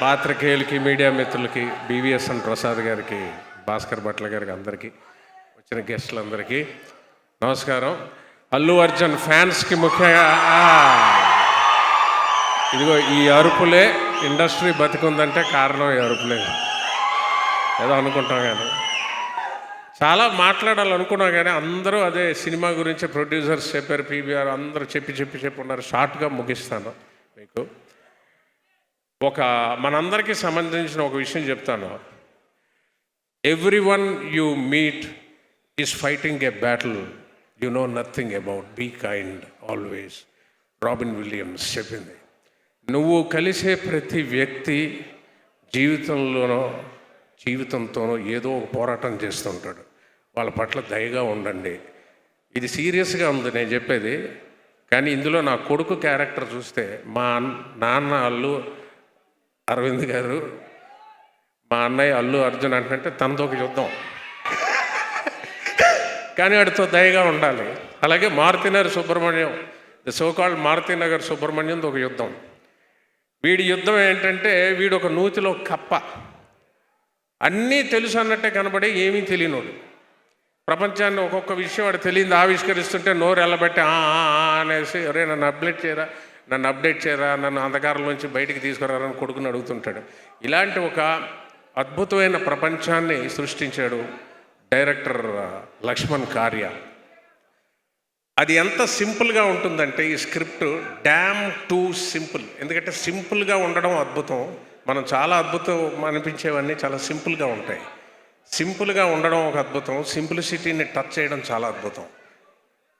పాత్రికేయులకి, media మిత్రులకి, BVSN Prasad గారికి, భాస్కర్ భట్ల గారికి, అందరికీ వచ్చిన గెస్టులందరికీ నమస్కారం. అల్లు అర్జున్ ఫ్యాన్స్కి ముఖ్యంగా ఇదిగో ఈ అరుపులే ఇండస్ట్రీ బతికుందంటే కారణం ఈ అరుపులే. ఏదో అనుకుంటాం కానీ చాలా మాట్లాడాలనుకున్నాం కానీ అందరూ అదే సినిమా గురించి ప్రొడ్యూసర్స్ చెప్పారు, పీబీఆర్ అందరూ చెప్పి ఉన్నారు. షార్ట్గా ముగిస్తాను. మీకు మనందరికీ సంబంధించిన ఒక విషయం చెప్తాను. Every one you meet is fighting a battle you know nothing about. Be kind always. Robin Williams చెప్పింది. నువ్వు కలిసే ప్రతి వ్యక్తి జీవితంతోనో ఏదో ఒక పోరాటం చేస్తుంటాడు. వాళ్ళ పట్ల దయగా ఉండండి. ఇది సీరియస్గా ఉంది నేను చెప్పేది, కానీ ఇందులో నా కొడుకు క్యారెక్టర్ చూస్తే మా నాన్న అల్లు అరవింద్ గారు, మా అన్నయ్య అల్లు అర్జున్ అంటే తనతో ఒక యుద్ధం, కానీ వాడితో దయగా ఉండాలి. అలాగే మారుతినగర్ సుబ్రహ్మణ్యం, ది సోకాల్డ్ మారుతినగర్ సుబ్రహ్మణ్యంతో ఒక యుద్ధం. వీడి యుద్ధం ఏంటంటే వీడు ఒక నూతిలో కప్ప, అన్నీ తెలుసు అన్నట్టే కనబడి ఏమీ తెలియనోడు. ప్రపంచాన్ని ఒక్కొక్క విషయం వాడు తెలియదు ఆవిష్కరిస్తుంటే నోరు ఎల్లబెట్టి అనేసి అరే నన్ను అప్డేట్ చేయరా, నన్ను అంధకారంలోంచి బయటికి తీసుకురారని కొడుకుని అడుగుతుంటాడు. ఇలాంటి ఒక అద్భుతమైన ప్రపంచాన్ని సృష్టించాడు డైరెక్టర్ లక్ష్మణ్ కార్య. అది ఎంత సింపుల్గా ఉంటుందంటే ఈ స్క్రిప్ట్ డ్యామ్ టూ సింపుల్. ఎందుకంటే సింపుల్గా ఉండడం అద్భుతం. మనం చాలా అద్భుతం అనిపించేవన్నీ చాలా సింపుల్గా ఉంటాయి. సింపుల్గా ఉండడం ఒక అద్భుతం. సింప్లిసిటీని టచ్ చేయడం చాలా అద్భుతం.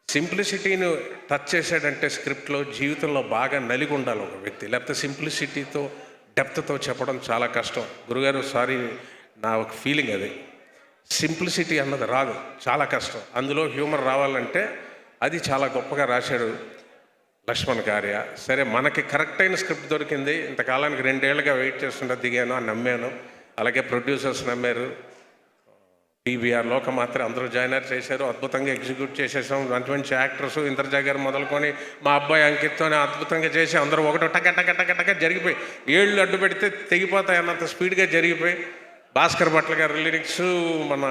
సింప్లిసిటీని టచ్ చేసాడంటే స్క్రిప్ట్లో జీవితంలో బాగా నలిగి ఉండాలి ఒక వ్యక్తి, లేకపోతే సింప్లిసిటీతో డెప్త్తో చెప్పడం చాలా కష్టం. గురుగారు సారీ, నా ఒక ఫీలింగ్ అది. సింప్లిసిటీ అన్నది రాదు, చాలా కష్టం. అందులో హ్యూమర్ రావాలంటే అది చాలా గొప్పగా రాశాడు లక్ష్మణ్ కార్య. సరే, మనకి కరెక్ట్ అయిన స్క్రిప్ట్ దొరికింది. ఇంతకాలానికి 2 ఏళ్ళుగా వెయిట్ చేస్తుంటే దిగాను, నమ్మాను. అలాగే ప్రొడ్యూసర్స్ నమ్మారు, పీబీఆర్ లోకమాత్ర అందరూ జాయినర్ చేశారు, అద్భుతంగా ఎగ్జిక్యూట్ చేసేసాం. మంచి యాక్టర్స్ ఇంద్రజా గారు మొదలుకొని మా అబ్బాయి అంకిత్తోనే అద్భుతంగా చేసి అందరూ ఒకటో టక జరిగిపోయి, ఏళ్ళు అడ్డు పెడితే తెగిపోతాయి అన్నంత స్పీడ్గా జరిగిపోయి, భాస్కర్ భట్ల గారు లిరిక్స్, మన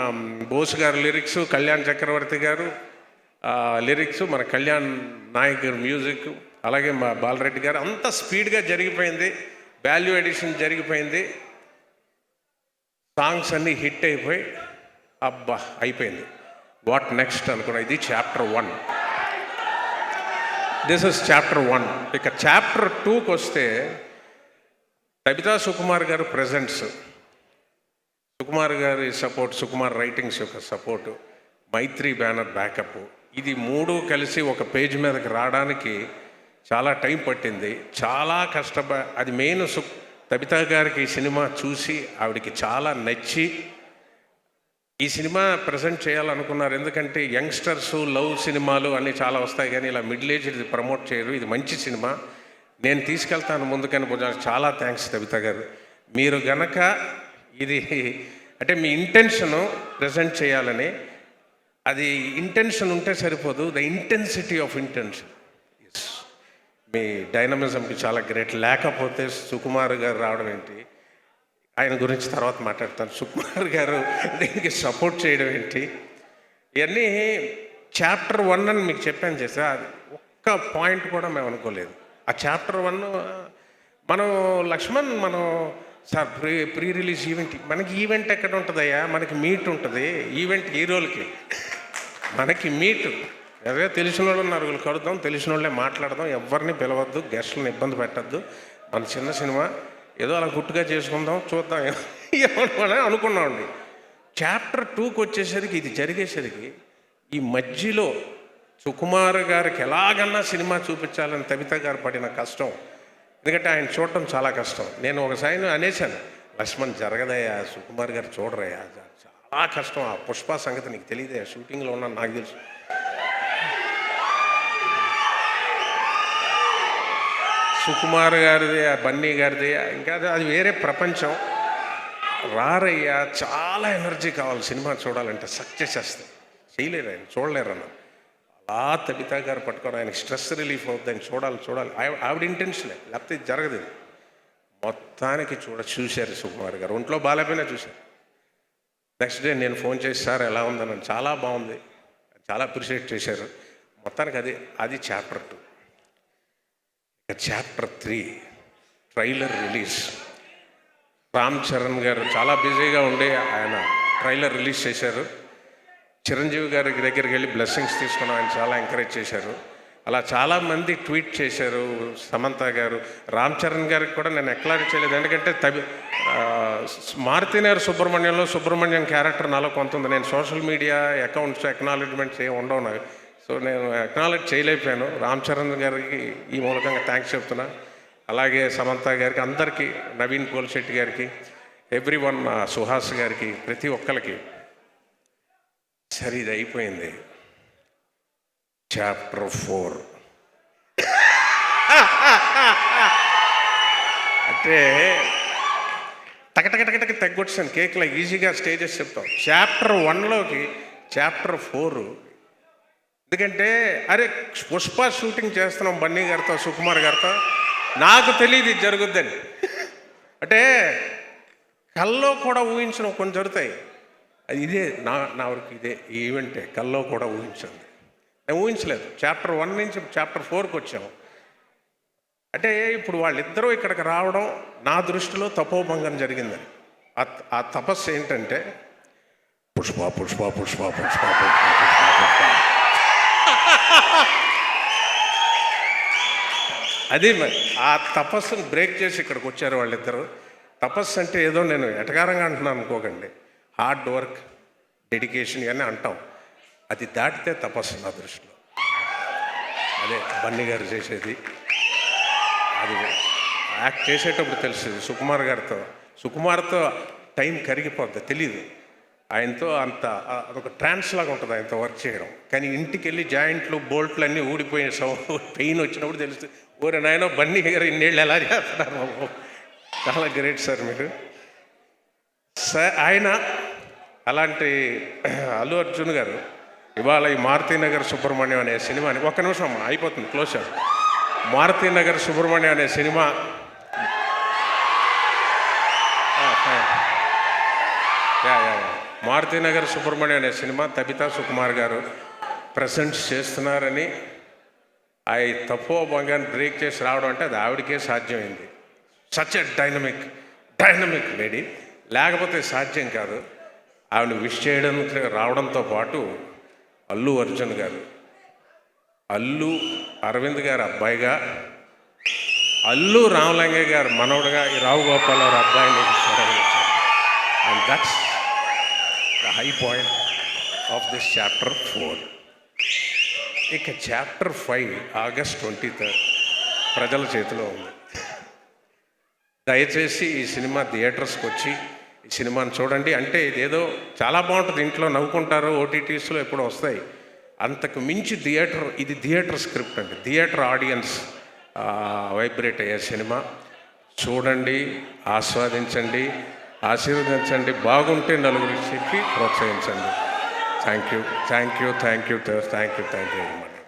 బోస్ గారు లిరిక్స్, కళ్యాణ్ చక్రవర్తి గారు లిరిక్స్, మన కళ్యాణ్ నాయక్ గారు మ్యూజిక్, అలాగే మా బాలరెడ్డి గారు, అంత స్పీడ్గా జరిగిపోయింది. వాల్యూ ఎడిషన్ జరిగిపోయింది. సాంగ్స్ అన్నీ హిట్ అయిపోయి అబ్బా అయిపోయింది. వాట్ నెక్స్ట్ అనుకున్నా. ఇది చాప్టర్ 1. This is chapter 1. ఇక చాప్టర్ 2కి వస్తే కవితా సుకుమార్ గారు ప్రెజెంట్స్, సుకుమార్ గారి సపోర్ట్, సుకుమార్ రైటింగ్స్ యొక్క సపోర్టు, మైత్రి బ్యానర్ బ్యాకప్, ఇది 3 కలిసి ఒక పేజ్ మీదకి రావడానికి చాలా టైం పట్టింది. చాలా అది మెయిన్ కవితా గారికి ఈ సినిమా చూసి ఆవిడికి చాలా నచ్చి ఈ సినిమా ప్రజెంట్ చేయాలనుకున్నారు. ఎందుకంటే యంగ్స్టర్స్ లవ్ సినిమాలు అన్నీ చాలా వస్తాయి, కానీ ఇలా మిడిల్ ఏజ్ ఇది ప్రమోట్ చేయరు. ఇది మంచి సినిమా, నేను తీసుకెళ్తాను ముందుకని. చాలా థ్యాంక్స్ కవితా గారు. మీరు గనక ఇది అంటే మీ ఇంటెన్షను ప్రజెంట్ చేయాలని, అది ఇంటెన్షన్ ఉంటే సరిపోదు, ద ఇంటెన్సిటీ ఆఫ్ ఇంటెన్షన్. మీ డైనమిజంకి చాలా గ్రేట్. లేకపోతే సుకుమార్ గారు రావడం ఏంటి, ఆయన గురించి తర్వాత మాట్లాడతాను. సుకుమార్ గారు దీనికి సపోర్ట్ చేయడం ఏంటి, ఇవన్నీ చాప్టర్ 1 అని మీకు చెప్పాను చేసా. అది ఒక్క పాయింట్ కూడా మేము అనుకోలేదు. ఆ చాప్టర్ 1 మనం Laxman sir pre release event, మనకి ఈవెంట్ ఎక్కడ ఉంటుందయ్యా, మనకి మీట్ ఉంటుంది. ఈవెంట్ హీరోలకి, మనకి మీట్. అదే తెలిసిన వాళ్ళు నలుగురు కలుద్దాం, తెలిసిన వాళ్ళే మాట్లాడదాం, ఎవరిని పిలవద్దు, గెస్ట్లను ఇబ్బంది పెట్టద్దు, మన చిన్న సినిమా ఏదో అలా గుట్టుగా చేసుకుందాం, చూద్దాం ఏమని అనుకున్నామండి. చాప్టర్ 2కి వచ్చేసరికి, ఇది జరిగేసరికి ఈ మధ్యలో సుకుమార్ గారికి ఎలాగన్నా సినిమా చూపించాలని కవిత గారు పడిన కష్టం, ఎందుకంటే ఆయన చూడటం చాలా కష్టం. నేను ఒకసారి అనేశాను, లక్ష్మణ్ జరగదయ్యా, సుకుమార్ గారు చూడరయ్యా, చాలా కష్టం. ఆ పుష్ప సంగతి నీకు తెలియదయ్యా, షూటింగ్లో ఉన్నాను నాకు తెలుసు. సుకుమార్ గారిది, బన్నీ గారిది, ఇంకా అది వేరే ప్రపంచం. రారయ్యా, చాలా ఎనర్జీ కావాలి సినిమా చూడాలంటే, సక్సెస్ చేస్తే చేయలేరు, ఆయన చూడలేరు అన్న. అలా కవితా గారు పట్టుకొని ఆయనకి స్ట్రెస్ రిలీఫ్ అవుతుంది, ఆయన చూడాలి. ఆవిడ ఇంటెన్షనే, లేకపోతే జరగదు. మొత్తానికి చూశారు సుకుమార్ గారు. ఒంట్లో బాగాలేకపోయినా చూశారు. నెక్స్ట్ డే నేను ఫోన్ చేసి, సార్ ఎలా ఉందని, చాలా బాగుంది, చాలా అప్రిషియేట్ చేశారు. మొత్తానికి అది చాప్టర్ 2. ఇక chapter 3 trailer release. Ram Charan గారు చాలా బిజీగా ఉండి ఆయన ట్రైలర్ రిలీజ్ చేశారు. చిరంజీవి గారి దగ్గరికి వెళ్ళి బ్లెస్సింగ్స్ తీసుకుని ఆయన చాలా ఎంకరేజ్ చేశారు. అలా చాలామంది ట్వీట్ చేశారు. సమంత గారు, రామ్ చరణ్ గారికి కూడా నేను ఎక్లారీ చేయలేదు, ఎందుకంటే మారుతినగర్ సుబ్రహ్మణ్యం క్యారెక్టర్ నాలో కొంత ఉంది. నేను సోషల్ మీడియా అకౌంట్స్ ఎక్నాలెడ్జ్మెంట్స్ ఏమి ఉండవు నాకు, సో నేను ఎక్నాలెడ్జ్ చేయలేకపోయాను. రామ్ చరణ్ గారికి ఈ మూలకంగా థ్యాంక్స్ చెప్తున్నా. అలాగే సమంత గారికి, అందరికీ, నవీన్ పోల్శెట్టి గారికి, ఎవ్రీవన్, సుహాస్ గారికి, ప్రతి ఒక్కరికి. సరే, ఇది అయిపోయింది. చాప్టర్ 4 అంటే టకటకటకటకి తగ్గొచ్చాను కేక్లో, ఈజీగా స్టేజెస్ చెప్తాం. చాప్టర్ 1లోకి చాప్టర్ 4, ఎందుకంటే అరే పుష్ప షూటింగ్ చేస్తున్నాం బన్నీ గారితో, సుకుమార్ గారితో, నాకు తెలియదు ఇది జరుగుద్దని. అంటే కల్లో కూడా ఊహించడం కొన్ని జరుగుతాయి. ఇదే నా వరకు ఇదే ఈవెంటే, కల్లో కూడా ఊహించండి, నేను ఊహించలేదు. చాప్టర్ 1 నుంచి చాప్టర్ 4కి వచ్చాము. అంటే ఇప్పుడు వాళ్ళిద్దరూ ఇక్కడికి రావడం నా దృష్టిలో తపోభంగం జరిగిందని. ఆ తపస్సు ఏంటంటే పుష్ప పుష్ప పుష్ప పుష్ప పుష్ప పుష్ప. అది మరి ఆ తపస్సును బ్రేక్ చేసి ఇక్కడికి వచ్చారు వాళ్ళిద్దరూ. తపస్సు అంటే ఏదో నేను ఎటకారంగా అంటున్నాను అనుకోకండి, హార్డ్ వర్క్, డెడికేషన్ ఇవన్నీ అంటాం. అది దాటితే తపస్సు నా దృష్టిలో. అదే బన్నీ గారు చేసేది. అది యాక్ట్ చేసేటప్పుడు తెలుస్తుంది. సుకుమార్తో టైం కరిగిపోద్ది, తెలీదు. ఆయనతో అంత అదొక ట్రాన్స్ లాగా ఉంటుంది ఆయనతో వర్క్ చేయడం. కానీ ఇంటికి వెళ్ళి జాయింట్లు బోల్ట్లు అన్నీ ఊడిపోయిన పెయిన్ వచ్చినప్పుడు తెలుస్తుంది, ఓరే నాయనో బన్నీ గారు ఇన్నేళ్ళు ఎలా చేస్తున్నారు. చాలా గ్రేట్ సార్ మీరు. సార్ ఆయన అలాంటి అల్లు అర్జున్ గారు ఇవాళ ఈ మారుతినగర్ సుబ్రహ్మణ్యం అనే సినిమాని, ఒక్క నిమిషం అయిపోతుంది, క్లోజ్ చేస్తాం. మారుతినగర్ సుబ్రహ్మణ్యం అనే సినిమా మారుతినగర్ సుబ్రహ్మణ్యం అనే సినిమా తబితా సుకుమార్ గారు ప్రజెంట్స్ చేస్తున్నారని, ఆ తపోభంగాన్ని బ్రేక్ చేసి రావడం అంటే అది ఆవిడకే సాధ్యమైంది. సచ్ ఎ డైనమిక్ లేడీ, లేకపోతే సాధ్యం కాదు. ఆవిడ విష్ చేయడానికి రావడంతో పాటు అల్లు అర్జున్ గారు, అల్లు అరవింద్ గారు అబ్బాయిగా, అల్లు రామలింగయ్య గారు మనవడుగా, ఈ రావు గోపాలరావు అబ్బాయిని, and that's the high point of this chapter 4. ఇక చాప్టర్ 5 ఆగస్ట్ 23 ప్రజల చేతిలో ఉంది. దయచేసి ఈ సినిమా థియేటర్స్కి వచ్చి ఈ సినిమాని చూడండి. అంటే ఇదేదో చాలా బాగుంటుంది, ఇంట్లో నవ్వుకుంటారు, ఓటీటీస్లో ఎప్పుడో వస్తాయి. అంతకు మించి ఇది థియేటర్ స్క్రిప్ట్ అండి, థియేటర్ ఆడియన్స్ వైబ్రేట్ అయ్యే సినిమా. చూడండి, ఆస్వాదించండి, ఆశీర్వదించండి, బాగుంటే నలుగురికి చెప్పి ప్రోత్సహించండి. Thank you very much.